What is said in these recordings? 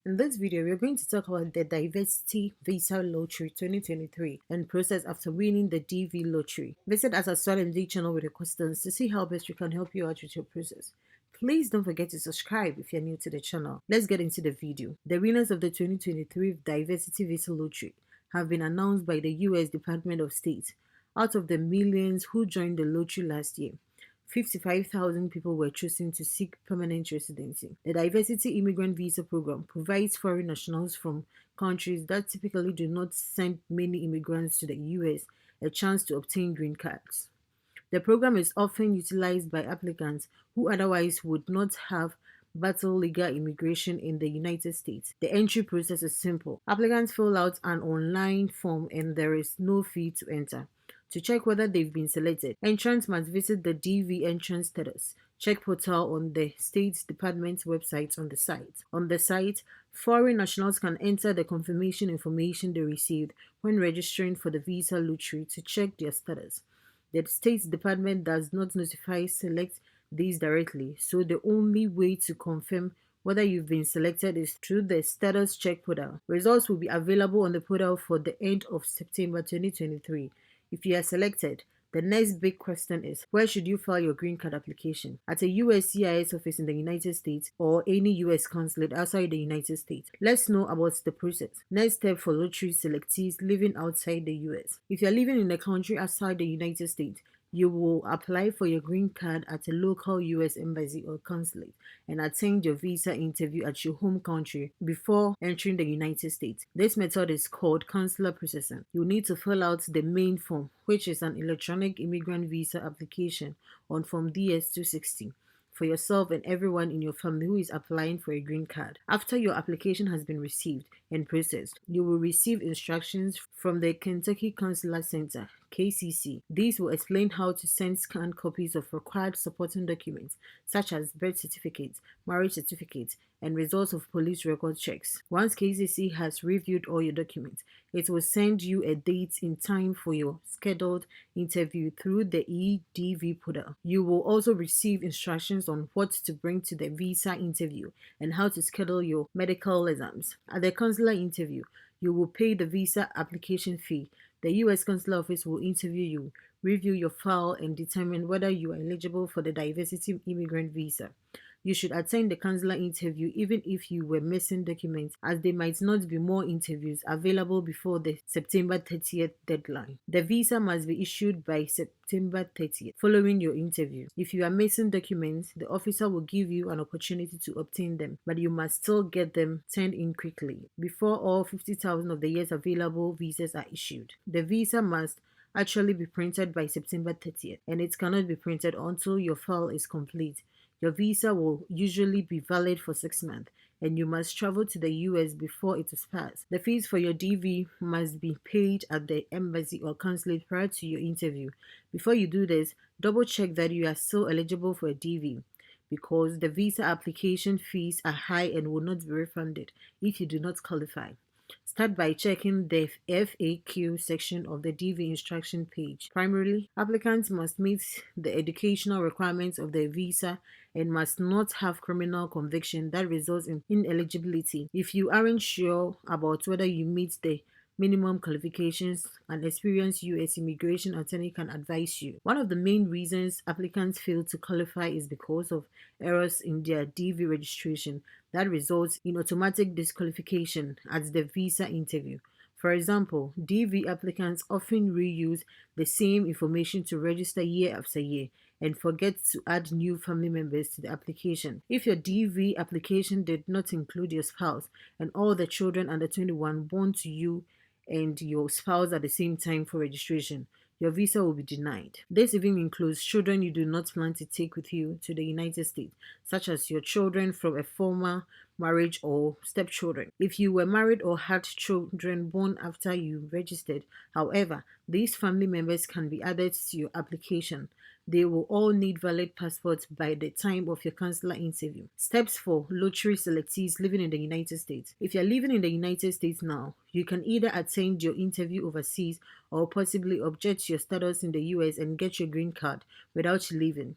In this video, we're going to talk about the Diversity Visa Lottery 2023 and process after winning the DV Lottery. Visit us at Swat&Vee channel with your questions to see how best we can help you out with your process. Please don't forget to subscribe if you're new to the channel. Let's get into the video. The winners of the 2023 Diversity Visa Lottery have been announced by the US Department of State. Out of the millions who joined the lottery last year, 55,000 people were chosen to seek permanent residency. The Diversity Immigrant Visa Program provides foreign nationals from countries that typically do not send many immigrants to the US a chance to obtain green cards. The program is often utilized by applicants who otherwise would not have battle legal immigration in the United States. The entry process is simple. Applicants fill out an online form and there is no fee to enter. To check whether they've been selected, entrants must visit the DV entrance status check portal on the State Department's website on the site. On the site, foreign nationals can enter the confirmation information they received when registering for the visa lottery to check their status. The State Department does not notify select these directly, so the only way to confirm whether you've been selected is through the status check portal. Results will be available on the portal for the end of September 2023. If you are selected, the next big question is, where should you file your green card application? At a US CIS office in the United States or any US consulate outside the United States? Let's know about the process. Next step for lottery selectees living outside the US. If you're living in a country outside the United States, you will apply for your green card at a local US embassy or consulate and attend your visa interview at your home country before entering the United States. This method is called Consular Processing. You need to fill out the main form, which is an electronic immigrant visa application on Form DS-260 for yourself and everyone in your family who is applying for a green card. After your application has been received and processed, you will receive instructions from the Kentucky Consular Center, KCC. These will explain how to send scanned copies of required supporting documents such as birth certificates, marriage certificates, and results of police record checks. Once KCC has reviewed all your documents, it will send you a date in time for your scheduled interview through the eDV portal. You will also receive instructions on what to bring to the visa interview and how to schedule your medical exams. At the consular interview, you will pay the visa application fee. The U.S. Consular Office will interview you, review your file, and determine whether you are eligible for the Diversity Immigrant Visa. You should attend the consular interview even if you were missing documents, as there might not be more interviews available before the September 30th deadline. The visa must be issued by September 30th following your interview. If you are missing documents, the officer will give you an opportunity to obtain them, but you must still get them turned in quickly before all 50,000 of the year's available visas are issued. The visa must actually be printed by September 30th, and it cannot be printed until your file is complete. Your visa will usually be valid for 6 months, and you must travel to the US before it expires. The fees for your DV must be paid at the embassy or consulate prior to your interview. Before you do this, double check that you are still eligible for a DV, because the visa application fees are high and will not be refunded if you do not qualify. Start by checking the FAQ section of the DV instruction page. Primarily, applicants must meet the educational requirements of their visa and must not have criminal conviction that results in ineligibility. If you aren't sure about whether you meet the minimum qualifications, an experienced U.S. immigration attorney can advise you. One of the main reasons applicants fail to qualify is because of errors in their DV registration that results in automatic disqualification at the visa interview. For example, DV applicants often reuse the same information to register year after year and forget to add new family members to the application. If your DV application did not include your spouse and all the children under 21 born to you and your spouse at the same time for registration, your visa will be denied. This even includes children you do not plan to take with you to the United States, such as your children from a former marriage or stepchildren. If you were married or had children born after you registered, however, these family members can be added to your application. They will all need valid passports by the time of your consular interview. Steps for lottery selectees living in the United States. If you're living in the United States now, you can either attend your interview overseas or possibly object to your status in the US and get your green card without leaving.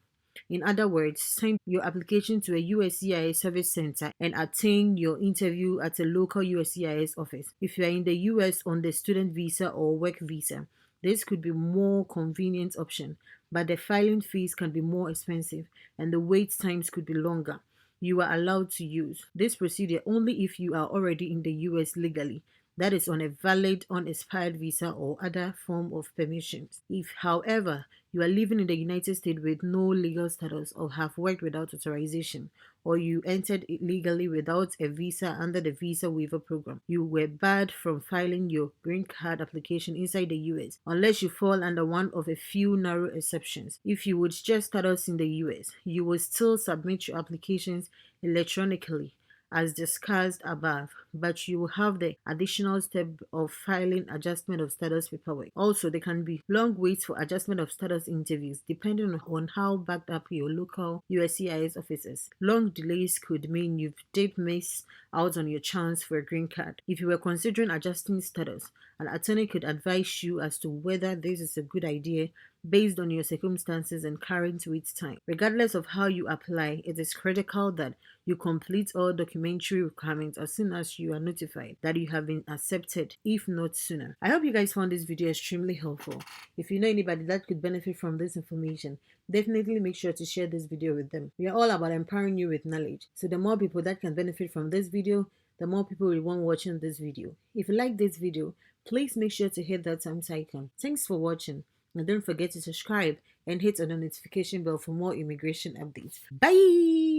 In other words, send your application to a USCIS service center and attain your interview at a local USCIS office. If you are in the US on the student visa or work visa, this could be more convenient option, but the filing fees can be more expensive and the wait times could be longer. You are allowed to use this procedure only if you are already in the US legally, that is on a valid unexpired visa or other form of permissions. If, however, you are living in the United States with no legal status or have worked without authorization, or you entered illegally without a visa under the visa waiver program, you were barred from filing your green card application inside the US unless you fall under one of a few narrow exceptions. If you would just status in the US, you will still submit your applications electronically as discussed above, but you will have the additional step of filing adjustment of status paperwork. Also, there can be long waits for adjustment of status interviews depending on how backed up your local USCIS offices. Long delays could mean you did miss out on your chance for a green card. If you were considering adjusting status, an attorney could advise you as to whether this is a good idea based on your circumstances and current wait time. Regardless of how you apply, it is critical that you complete all documentary requirements as soon as you are notified that you have been accepted, if not sooner. I hope you guys found this video extremely helpful. If you know anybody that could benefit from this information, definitely make sure to share this video with them. We are all about empowering you with knowledge. So the more people that can benefit from this video, the more people will want watching this video. If you like this video, please make sure to hit that thumbs icon. Thanks for watching. And don't forget to subscribe and hit on the notification bell for more immigration updates. Bye!